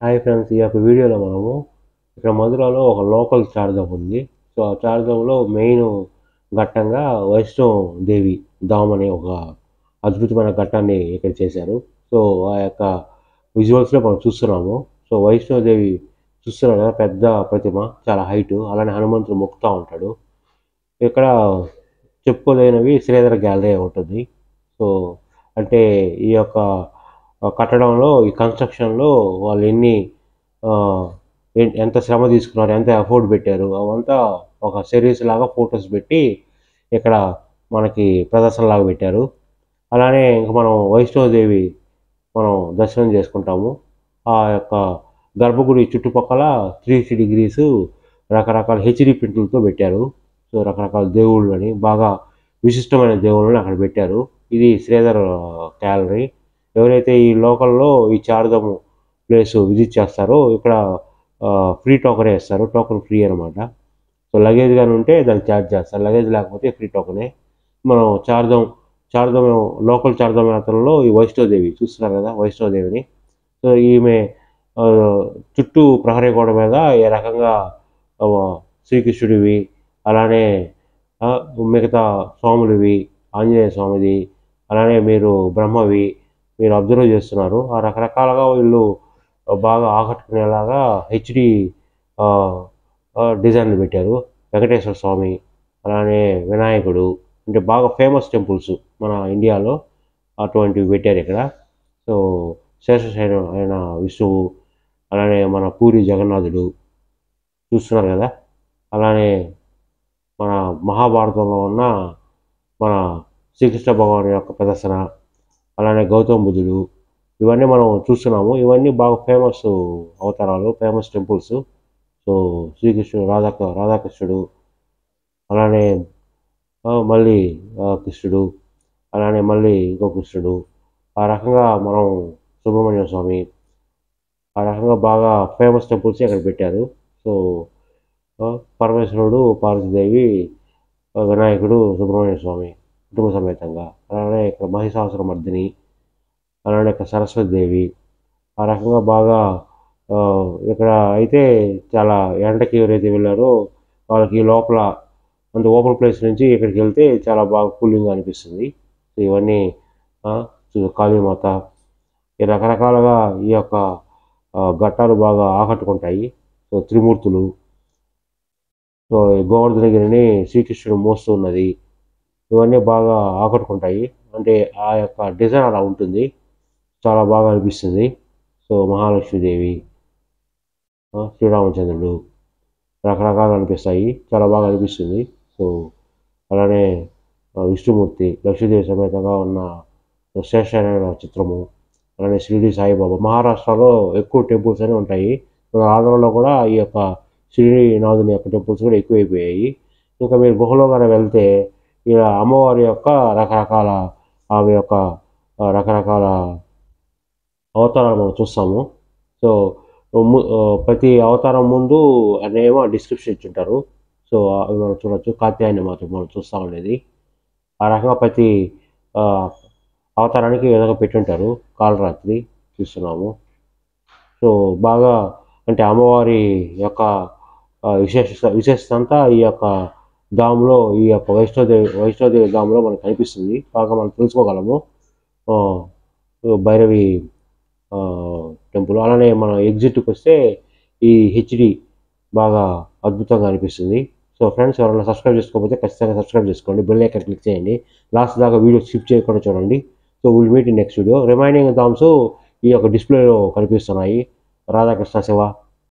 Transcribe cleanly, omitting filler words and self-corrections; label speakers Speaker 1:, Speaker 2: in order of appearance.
Speaker 1: Hi friends, ఈ యొక్క వీడియోలో మనము ఇక్కడ మధురలో ఒక లోకల్ చార్ధామ్ ఉంది. సో ఆ చార్ధామ్లో మెయిన్ ఘట్టంగా వైష్ణవ్ దేవి ధామ్ అనే ఒక అద్భుతమైన ఘట్టాన్ని ఇక్కడ చేశారు. సో ఆ యొక్క విజువల్స్లో మనం చూస్తున్నాము. సో వైష్ణవ్ దేవి చూస్తున్నారు కదా, పెద్ద ప్రతిమ, చాలా హైటు. అలానే హనుమంతుడు మొక్కుతూ ఉంటాడు. ఇక్కడ చెప్పుకోలేనివి శ్రీధర గ్యాలరీ ఉంటుంది. సో అంటే ఈ యొక్క కట్టడంలో, ఈ కన్స్ట్రక్షన్లో వాళ్ళు ఎన్ని ఆ, ఎంత శ్రమ తీసుకున్నారు, ఎంత ఎఫోర్ట్ పెట్టారు, అవంతా ఒక సిరీస్ లాగా ఫొటోస్ పెట్టి ఇక్కడ మనకి ప్రదర్శనలాగా పెట్టారు. అలానే ఇంకా మనం వైష్ణోదేవి మనం దర్శనం చేసుకుంటాము. ఆ యొక్క గర్భగుడి చుట్టుపక్కల 360 డిగ్రీస్ రకరకాల హెచ్డి ప్రింట్లతో పెట్టారు. సో రకరకాల దేవుళ్ళని, బాగా విశిష్టమైన దేవుళ్ళని అక్కడ పెట్టారు. ఇది శ్రీధర్ గ్యాలరీ. ఎవరైతే ఈ లోకల్లో ఈ చార్ధామ్ ప్లేస్ విజిట్ చేస్తారో ఇక్కడ ఫ్రీ టోకెన్ వేస్తారు. టోకెన్ ఫ్రీ అనమాట. సో లగేజ్ కానీ ఉంటే దానికి ఛార్జ్ చేస్తారు, లగేజ్ లేకపోతే ఫ్రీ టోకెనే. మనం చార్ధామ్ లోకల్ చార్ధామ్ యాత్రలో ఈ వైష్ణోదేవి చూస్తున్నారు కదా, వైష్ణోదేవిని. సో ఈమె ఆ, చుట్టూ ప్రహరీ గోడ మీద ఏ రకంగా ఆ, శ్రీకృష్ణుడివి, అలానే ఆ, మిగతా స్వాములవి, ఆంజనేయ స్వామిది, అలానే మీరు బ్రహ్మవి మీరు అబ్జర్వ్ చేస్తున్నారు. ఆ రకరకాలుగా వీళ్ళు బాగా ఆకట్టుకునేలాగా హెచ్డి డిజైన్లు పెట్టారు. వెంకటేశ్వర స్వామి, అలానే వినాయకుడు, అంటే బాగా ఫేమస్ టెంపుల్స్ మన ఇండియాలో అటువంటివి పెట్టారు ఇక్కడ. సో శేషశయన అయిన విష్ణువు, అలానే మన పూరి జగన్నాథుడు చూస్తున్నారు కదా. అలానే మన మహాభారతంలో ఉన్న మన శ్రీకృష్ణ భగవాన్ యొక్క ప్రదర్శన, అలానే గౌతమ బుద్ధుడు, ఇవన్నీ మనం చూస్తున్నాము. ఇవన్నీ బాగా ఫేమస్ అవతారాలు, ఫేమస్ టెంపుల్స్. సో శ్రీకృష్ణుడు, రాధాకృష్ణుడు, అలానే మళ్ళీ కృష్ణుడు, అలానే మళ్ళీ ఇంకో కృష్ణుడు, ఆ రకంగా మనం సుబ్రహ్మణ్య స్వామి, ఆ రకంగా బాగా ఫేమస్ టెంపుల్స్ ఇక్కడ పెట్టారు. సో పరమేశ్వరుడు, పార్వతీదేవి, వినాయకుడు, సుబ్రహ్మణ్య స్వామి కుటుంబ సమేతంగా, అలానే ఇక్కడ మహిషాసుర మర్దిని, అలానే ఇక్కడ సరస్వతి దేవి, ఆ రకంగా బాగా ఇక్కడ అయితే చాలా ఎండకి ఎవరైతే వెళ్ళారో వాళ్ళకి లోపల అంత ఓపెన్ ప్లేస్ నుంచి ఇక్కడికి వెళ్తే చాలా బాగా కూలింగ్గా అనిపిస్తుంది. సో ఇవన్నీ కాళీమాత, ఈ రకరకాలుగా ఈ యొక్క ఘట్టాలు బాగా ఆకట్టుకుంటాయి. సో త్రిమూర్తులు, సో గోవర్ధనగిరిని శ్రీకృష్ణుడు మోస్తూ ఉన్నది, ఇవన్నీ బాగా ఆకట్టుకుంటాయి. అంటే ఆ యొక్క డిజైన్ అలా ఉంటుంది, చాలా బాగా అనిపిస్తుంది. సో మహాలక్ష్మీదేవి, శ్రీరామచంద్రుడు, రకరకాలు అనిపిస్తాయి, చాలా బాగా అనిపిస్తుంది. సో అలానే విష్ణుమూర్తి, లక్ష్మీదేవి సమేతంగా ఉన్న శేషశయన చిత్రము, అలానే షిరిడి సాయిబాబా. మహారాష్ట్రలో ఎక్కువ టెంపుల్స్ అని ఉంటాయి. మన ఆంధ్రలో కూడా ఈ యొక్క శ్రీనాథుని యొక్క టెంపుల్స్ కూడా ఎక్కువైపోయాయి. ఇంకా మీరు గుహలో కానీ వెళ్తే ఇలా అమ్మవారి యొక్క రకరకాల ఆమె యొక్క రకరకాల అవతారాలు మనం చూస్తాము. సో ప్రతి అవతారం ముందు అనేమో డిస్క్రిప్షన్ ఇచ్చుంటారు. సో అవి మనం చూడొచ్చు. కాత్యాయని మాత్రం మనం చూస్తూ ఉండేది. ఆ రకంగా ప్రతి అవతారానికి ఏదో పెట్టుంటారు. కాలరాత్రి చూస్తున్నాము. సో బాగా అంటే అమ్మవారి యొక్క విశేషత అంతా ఈ యొక్క ధామ్లో, ఈ యొక్క వైష్ణోదేవి ధామ్లో మనకు కనిపిస్తుంది, బాగా మనం తెలుసుకోగలము. భైరవి టెంపుల్, అలానే మనం ఎగ్జిట్కి వస్తే ఈ హెచ్డి బాగా అద్భుతంగా అనిపిస్తుంది. సో ఫ్రెండ్స్, ఎవరైనా సబ్స్క్రైబ్ చేసుకోకపోతే ఖచ్చితంగా సబ్స్క్రైబ్ చేసుకోండి, బెల్ ఐకాన్ క్లిక్ చేయండి, లాస్ట్ దాకా వీడియో స్కిప్ చేయకుండా చూడండి. So will meet in next video. రిమైనింగ్ ధామ్స్ ఈ యొక్క డిస్ప్లేలో కనిపిస్తున్నాయి. రాధాకృష్ణ శివ,